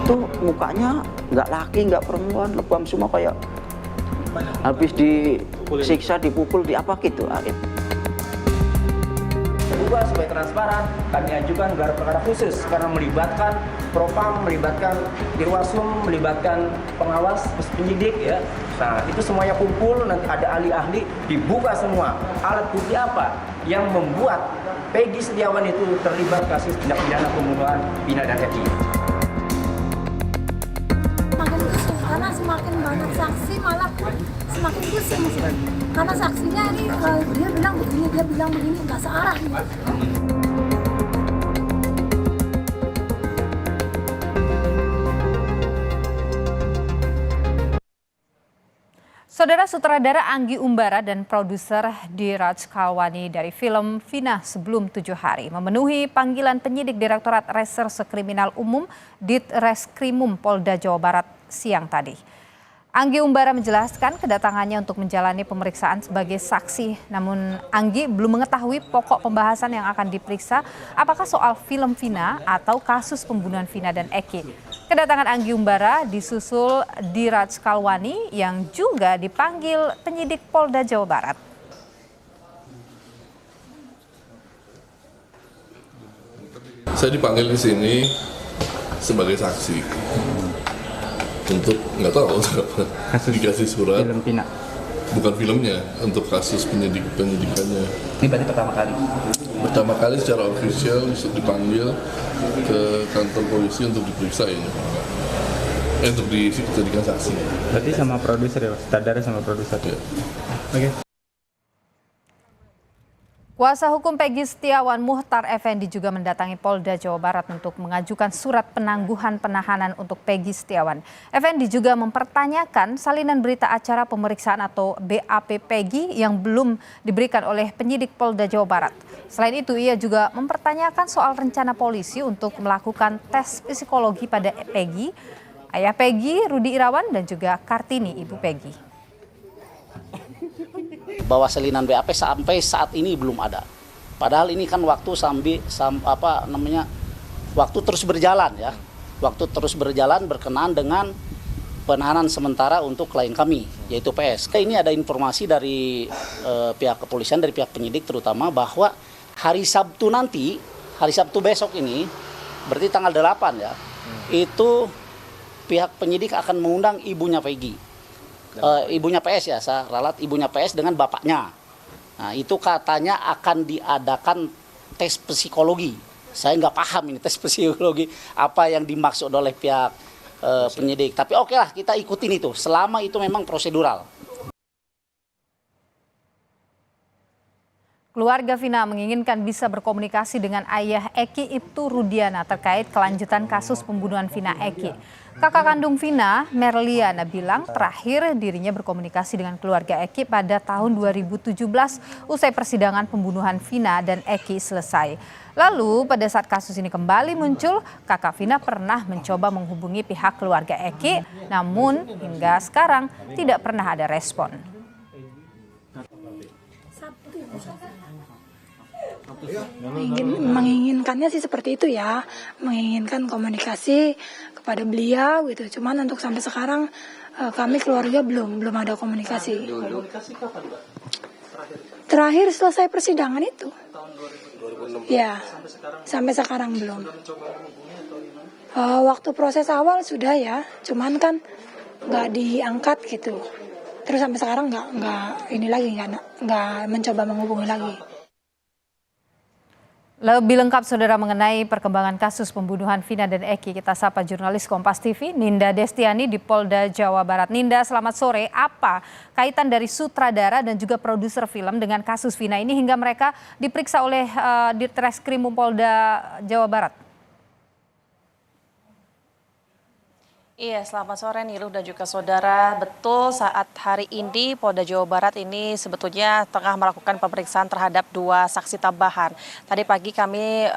Itu mukanya nggak laki, nggak perempuan, lebam semua kayak habis disiksa, dipukul, di apa gitu. Juga supaya transparan, kami ajukan gelar perkara khusus karena melibatkan Propam, melibatkan Irwasum, melibatkan pengawas penyidik ya. Nah, itu semuanya kumpul, nanti ada ahli-ahli, dibuka semua. Alat bukti apa yang membuat Peggy Setiawan itu terlibat kasus tindak pidana pembunuhan Vina dan Eki. Makin pusing karena semakin banyak saksi malah semakin pusing sih. Karena saksinya ini dia bilang begini, dia bilang begini, nggak searah nih. Saudara sutradara Anggi Umbara dan produser Diraj Kalwani dari film Vina Sebelum 7 Hari memenuhi panggilan penyidik Direktorat Reserse Kriminal Umum Ditreskrimum Polda Jawa Barat siang tadi. Anggi Umbara menjelaskan kedatangannya untuk menjalani pemeriksaan sebagai saksi. Namun Anggi belum mengetahui pokok pembahasan yang akan diperiksa, apakah soal film Vina atau kasus pembunuhan Vina dan Eki. Kedatangan Anggi Umbara disusul Diraj Kalwani yang juga dipanggil penyidik Polda Jawa Barat. Saya dipanggil ke sini sebagai saksi. Untuk nggak tahu dikasih surat film Vina, bukan filmnya, untuk kasus penyidikannya. ini berarti Pertama kali secara ofisial dipanggil ke kantor polisi untuk diperiksa ini, untuk dijadikan saksi. berarti sama produser ya, sutradara sama produser ya. Oke. Kuasa hukum Peggy Setiawan Muhtar Effendi juga mendatangi Polda Jawa Barat untuk mengajukan surat penangguhan penahanan untuk Peggy Setiawan. Effendi juga mempertanyakan salinan berita acara pemeriksaan atau BAP Peggy yang belum diberikan oleh penyidik Polda Jawa Barat. Selain itu, ia juga mempertanyakan soal rencana polisi untuk melakukan tes psikologi pada Peggy, ayah Peggy, Rudi Irawan, dan juga Kartini, ibu Peggy. Bahwa salinan BAP sampai saat ini belum ada. Padahal ini kan waktu waktu terus berjalan ya. Waktu terus berjalan berkenaan dengan penahanan sementara untuk klien kami, yaitu PS. Ini ada informasi dari pihak kepolisian, dari pihak penyidik terutama, bahwa hari Sabtu nanti, hari Sabtu besok ini, berarti tanggal 8 ya, itu pihak penyidik akan mengundang ibunya Peggy. Ibunya PS ya, saya ralat ibunya PS dengan bapaknya. Nah, itu katanya akan diadakan tes psikologi. Saya nggak paham ini tes psikologi apa yang dimaksud oleh pihak penyidik. Tapi oke lah, kita ikutin itu selama itu memang prosedural. Keluarga Vina menginginkan bisa berkomunikasi dengan ayah Eki Ibtu Rudiana terkait kelanjutan kasus pembunuhan Vina Eki. Kakak kandung Vina, Merliana, bilang terakhir dirinya berkomunikasi dengan keluarga Eki pada tahun 2017 usai persidangan pembunuhan Vina dan Eki selesai. Lalu pada saat kasus ini kembali muncul, kakak Vina pernah mencoba menghubungi pihak keluarga Eki, namun hingga sekarang tidak pernah ada respon. Menginginkannya sih seperti itu ya, menginginkan komunikasi kepada beliau gitu. Cuman untuk sampai sekarang kami keluarga belum ada komunikasi. Terakhir selesai persidangan itu. Ya, sampai sekarang belum. Waktu proses awal sudah ya, cuman kan nggak diangkat gitu. Terus sampai sekarang nggak mencoba menghubungi lagi. Lebih lengkap saudara mengenai perkembangan kasus pembunuhan Vina dan Eki, kita sapa jurnalis Kompas TV Ninda Destiani di Polda Jawa Barat. Ninda, selamat sore. Apa kaitan dari sutradara dan juga produser film dengan kasus Vina ini hingga mereka diperiksa oleh Ditreskrimum Polda Jawa Barat? Iya, selamat sore Niluh dan juga saudara. Betul, saat hari ini Polda Jawa Barat ini sebetulnya tengah melakukan pemeriksaan terhadap 2 saksi tambahan. Tadi pagi kami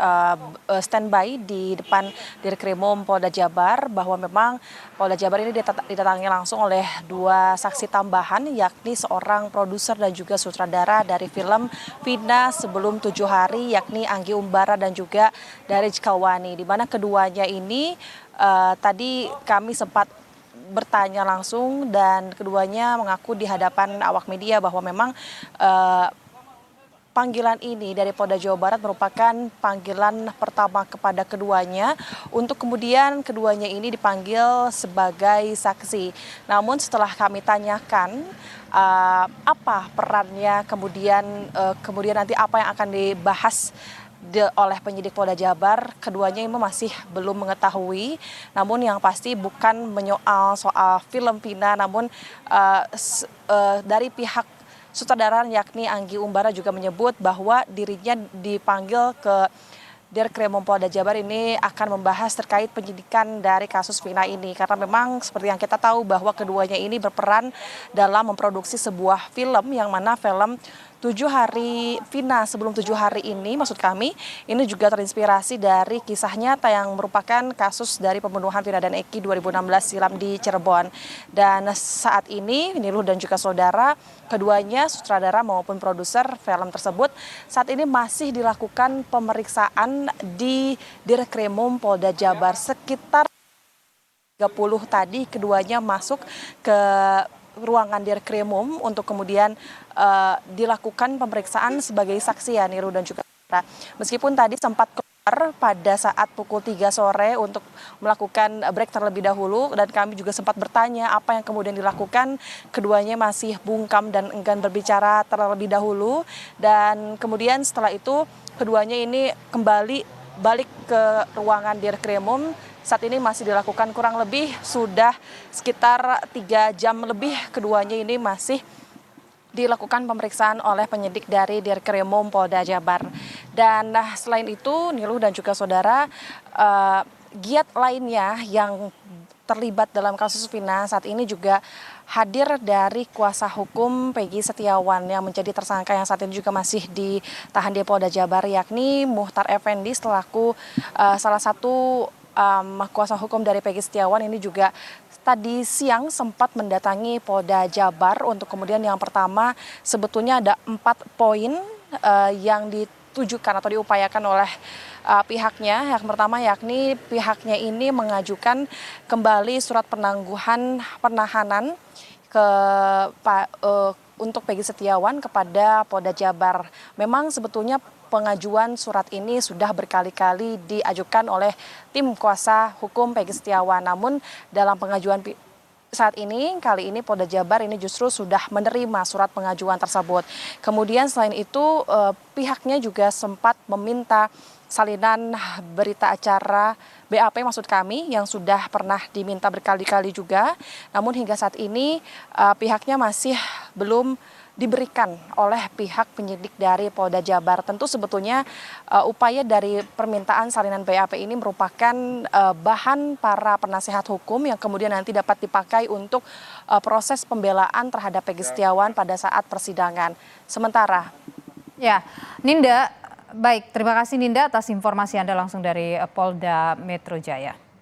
standby di depan Dirkrimum Polda Jabar bahwa memang Polda Jabar ini didatangi langsung oleh 2 saksi tambahan, yakni seorang produser dan juga sutradara dari film Vina Sebelum 7 Hari, yakni Anggi Umbara dan juga Diraj Kalwani, di mana keduanya ini tadi kami sempat bertanya langsung dan keduanya mengaku di hadapan awak media bahwa memang panggilan ini dari Polda Jawa Barat merupakan panggilan pertama kepada keduanya untuk kemudian keduanya ini dipanggil sebagai saksi. Namun setelah kami tanyakan apa perannya, kemudian nanti apa yang akan dibahas oleh penyidik Polda Jabar, keduanya ini masih belum mengetahui. Namun yang pasti bukan soal film Vina, namun dari pihak sutradara yakni Anggi Umbara juga menyebut bahwa dirinya dipanggil ke Dirkrimum Polda Jabar ini akan membahas terkait penyidikan dari kasus Vina ini. Karena memang seperti yang kita tahu bahwa keduanya ini berperan dalam memproduksi sebuah film yang mana film 7 hari Vina sebelum 7 hari ini, maksud kami ini juga terinspirasi dari kisah nyata yang merupakan kasus dari pembunuhan Vina dan Eki 2016 silam di Cirebon. Dan saat ini Niluh dan juga saudara, keduanya sutradara maupun produser film tersebut saat ini masih dilakukan pemeriksaan di Dirkrimum Polda Jabar. Sekitar 30 tadi keduanya masuk ke ruangan Dirkrimum untuk kemudian dilakukan pemeriksaan sebagai saksi ya Niru dan juga saudara. Meskipun tadi sempat keluar pada saat pukul 3 sore untuk melakukan break terlebih dahulu dan kami juga sempat bertanya apa yang kemudian dilakukan, keduanya masih bungkam dan enggan berbicara terlebih dahulu dan kemudian setelah itu keduanya ini kembali balik ke ruangan Dirkrimum. Saat ini masih dilakukan kurang lebih sudah sekitar 3 jam lebih keduanya ini masih dilakukan pemeriksaan oleh penyidik dari Dirkrimum Polda Jabar. Dan selain itu Niluh dan juga saudara, giat lainnya yang terlibat dalam kasus Vina saat ini juga hadir dari kuasa hukum Peggy Setiawan yang menjadi tersangka yang saat ini juga masih ditahan di Polda Jabar, yakni Muhtar Effendi selaku salah satu kuasa hukum dari Peggy Setiawan ini juga tadi siang sempat mendatangi Polda Jabar untuk kemudian yang pertama sebetulnya ada 4 poin yang ditujukan atau diupayakan oleh pihaknya. Yang pertama yakni pihaknya ini mengajukan kembali surat penahanan untuk Peggy Setiawan kepada Polda Jabar. Memang sebetulnya pengajuan surat ini sudah berkali-kali diajukan oleh tim kuasa hukum Peggy Setiawan. Namun dalam pengajuan saat ini, kali ini Polda Jabar ini justru sudah menerima surat pengajuan tersebut. Kemudian selain itu pihaknya juga sempat meminta salinan berita acara BAP maksud kami yang sudah pernah diminta berkali-kali juga. Namun hingga saat ini pihaknya masih belum diberikan oleh pihak penyidik dari Polda Jabar. Tentu sebetulnya upaya dari permintaan salinan BAP ini merupakan bahan para penasehat hukum yang kemudian nanti dapat dipakai untuk proses pembelaan terhadap Peggy Setiawan pada saat persidangan. Sementara. Ya, Ninda, baik, terima kasih Ninda atas informasi Anda langsung dari Polda Metro Jaya.